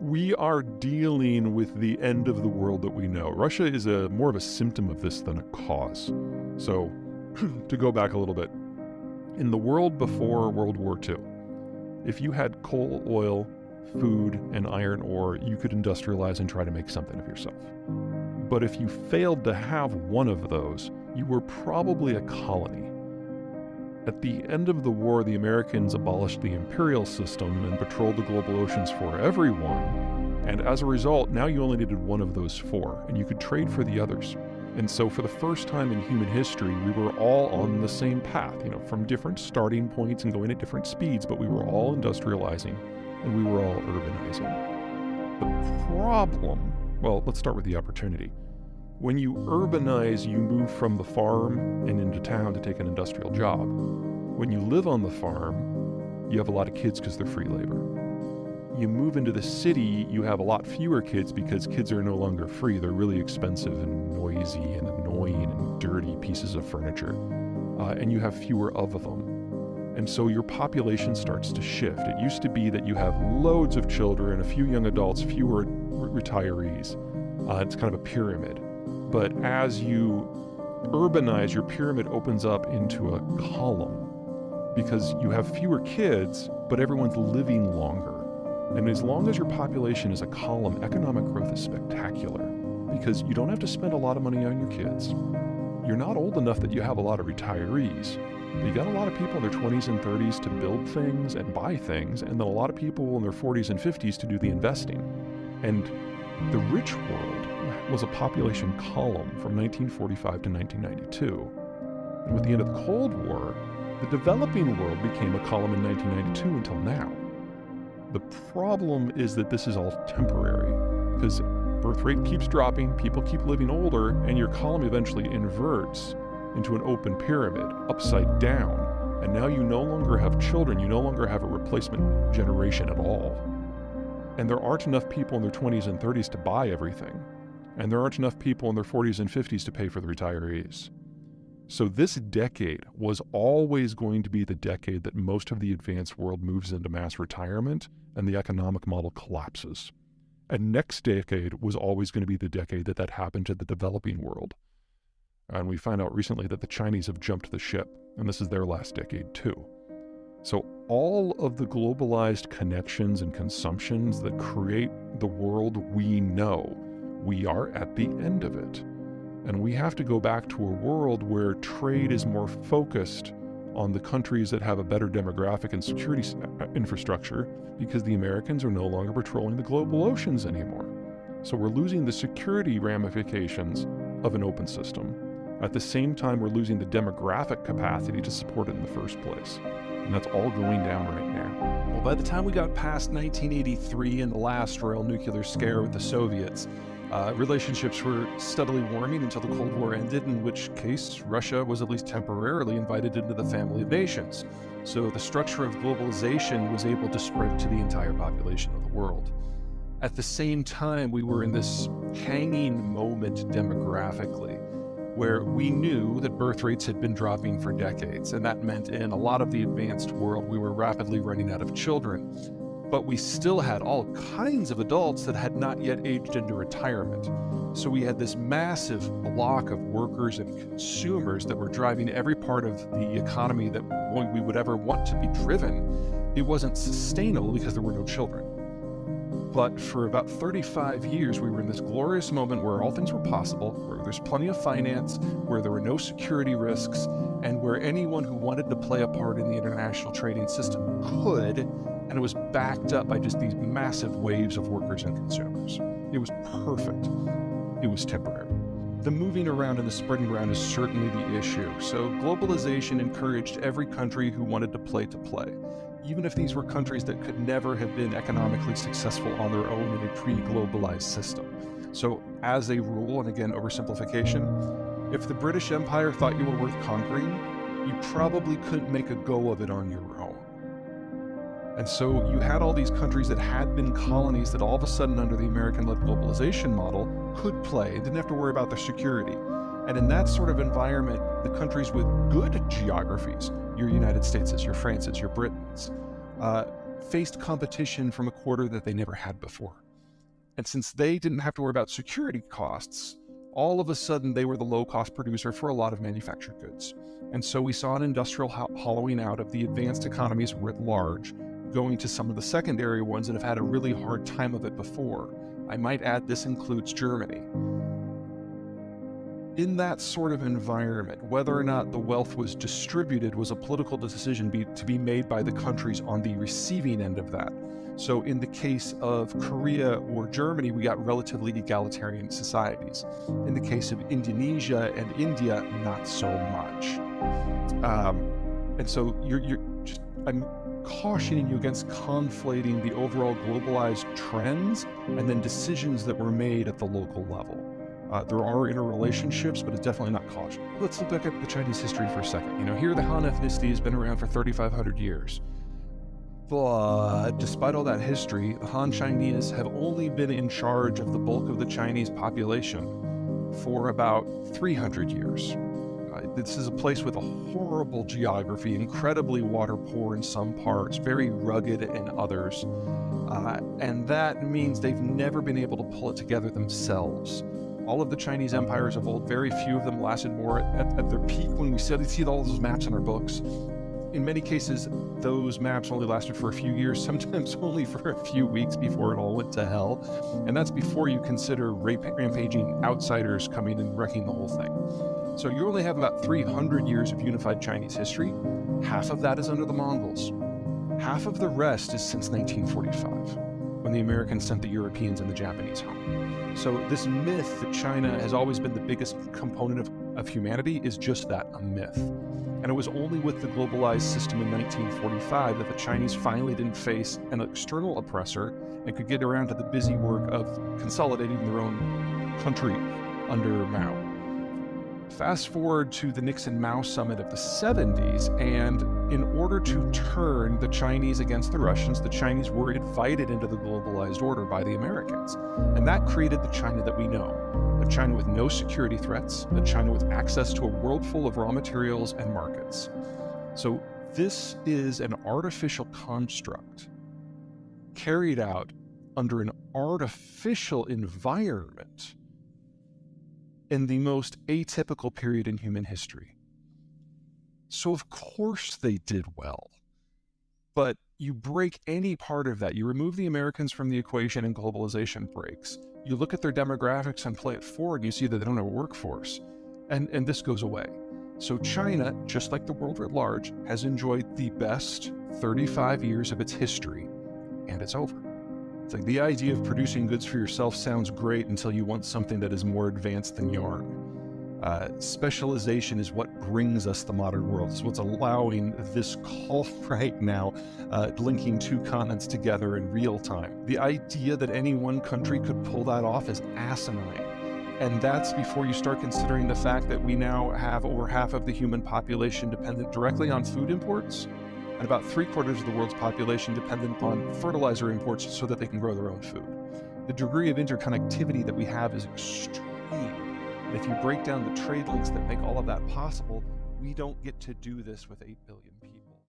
We are dealing with the end of the world that we know. Russia is more of a symptom of this than a cause. So, to go back a little bit, in the world before World War II, if you had coal, oil, food, and iron ore, you could industrialize and try to make something of yourself. But if you failed to have one of those, you were probably a colony. At the end of the war, the Americans abolished the imperial system and patrolled the global oceans for everyone. And as a result, now you only needed one of those four, and you could trade for the others. And so for the first time in human history, we were all on the same path, from different starting points and going at different speeds, but we were all industrializing and we were all urbanizing. The problem, well, let's start with the opportunity. When you urbanize, you move from the farm and into town to take an industrial job. When you live on the farm, you have a lot of kids because they're free labor. You move into the city, you have a lot fewer kids because kids are no longer free. They're really expensive and noisy and annoying and dirty pieces of furniture. And you have fewer of them. And so your population starts to shift. It used to be that you have loads of children, a few young adults, fewer retirees. It's kind of a pyramid. But as you urbanize, your pyramid opens up into a column because you have fewer kids, but everyone's living longer. And as long as your population is a column, economic growth is spectacular because you don't have to spend a lot of money on your kids. You're not old enough that you have a lot of retirees, but you got a lot of people in their 20s and 30s to build things and buy things, and then a lot of people in their 40s and 50s to do the investing. And the rich world was a population column from 1945 to 1992. And with the end of the Cold War, the developing world became a column in 1992 until now. The problem is that this is all temporary because birth rate keeps dropping, people keep living older, and your column eventually inverts into an open pyramid, upside down. And now you no longer have children, you no longer have a replacement generation at all. And there aren't enough people in their 20s and 30s to buy everything. And there aren't enough people in their 40s and 50s to pay for the retirees. So this decade was always going to be the decade that most of the advanced world moves into mass retirement and the economic model collapses. And next decade was always going to be the decade that that happened to the developing world. And we find out recently that the Chinese have jumped the ship, and this is their last decade too. So all of the globalized connections and consumptions that create the world we know, we are at the end of it. And we have to go back to a world where trade is more focused on the countries that have a better demographic and security infrastructure because the Americans are no longer patrolling the global oceans anymore. So we're losing the security ramifications of an open system. At the same time, we're losing the demographic capacity to support it in the first place. And that's all going down right now. Well, by the time we got past 1983 and the last royal nuclear scare with the Soviets, relationships were steadily warming until the Cold War ended, in which case Russia was at least temporarily invited into the family of nations. So the structure of globalization was able to spread to the entire population of the world. At the same time, we were in this hanging moment demographically, where we knew that birth rates had been dropping for decades, and that meant in a lot of the advanced world we were rapidly running out of children. But we still had all kinds of adults that had not yet aged into retirement. So we had this massive block of workers and consumers that were driving every part of the economy that we would ever want to be driven. It wasn't sustainable because there were no children. But for about 35 years, we were in this glorious moment where all things were possible, where there's plenty of finance, where there were no security risks, and where anyone who wanted to play a part in the international trading system could, and it was backed up by just these massive waves of workers and consumers. It was perfect. It was temporary. The moving around and the spreading around is certainly the issue. So globalization encouraged every country who wanted to play, even if these were countries that could never have been economically successful on their own in a pre-globalized system. So as a rule, and again, oversimplification, if the British Empire thought you were worth conquering, you probably couldn't make a go of it on your own. And so you had all these countries that had been colonies that all of a sudden under the American-led globalization model could play and didn't have to worry about their security. And in that sort of environment, the countries with good geographies, your United States, your Frances, your Britons, faced competition from a quarter that they never had before. And since they didn't have to worry about security costs, all of a sudden they were the low-cost producer for a lot of manufactured goods. And so we saw an industrial hollowing out of the advanced economies writ large, going to some of the secondary ones that have had a really hard time of it before. I might add this includes Germany. In that sort of environment, whether or not the wealth was distributed was a political decision to be made by the countries on the receiving end of that. So in the case of Korea or Germany, we got relatively egalitarian societies. In the case of Indonesia and India, not so much. And so I'm cautioning you against conflating the overall globalized trends and then decisions that were made at the local level. There are interrelationships, but it's definitely not causal. Let's look back at the Chinese history for a second. Here the Han ethnicity has been around for 3,500 years. But despite all that history, the Han Chinese have only been in charge of the bulk of the Chinese population for about 300 years. This is a place with a horrible geography, incredibly water poor in some parts, very rugged in others. And that means they've never been able to pull it together themselves. All of the Chinese empires of old, very few of them lasted more at their peak when we see all those maps in our books. In many cases, those maps only lasted for a few years, sometimes only for a few weeks before it all went to hell. And that's before you consider rampaging outsiders coming and wrecking the whole thing. So you only have about 300 years of unified Chinese history. Half of that is under the Mongols. Half of the rest is since 1945, when the Americans sent the Europeans and the Japanese home. So this myth that China has always been the biggest component of humanity is just that, a myth. And it was only with the globalized system in 1945 that the Chinese finally didn't face an external oppressor and could get around to the busy work of consolidating their own country under Mao. Fast forward to the Nixon-Mao summit of the 70s, and in order to turn the Chinese against the Russians, the Chinese were invited into the globalized order by the Americans. And that created the China that we know. A China with no security threats, a China with access to a world full of raw materials and markets. So this is an artificial construct carried out under an artificial environment in the most atypical period in human history. So of course they did well, but you break any part of that. You remove the Americans from the equation and globalization breaks. You look at their demographics and play it forward, you see that they don't have a workforce, and this goes away. So China, just like the world at large, has enjoyed the best 35 years of its history, and it's over. It's like the idea of producing goods for yourself sounds great until you want something that is more advanced than yarn. Specialization is what brings us the modern world. It's what's allowing this call right now, linking two continents together in real time. The idea that any one country could pull that off is asinine. And that's before you start considering the fact that we now have over half of the human population dependent directly on food imports, and about 3/4 of the world's population dependent upon fertilizer imports so that they can grow their own food. The degree of interconnectivity that we have is extreme. And if you break down the trade links that make all of that possible, we don't get to do this with 8 billion people.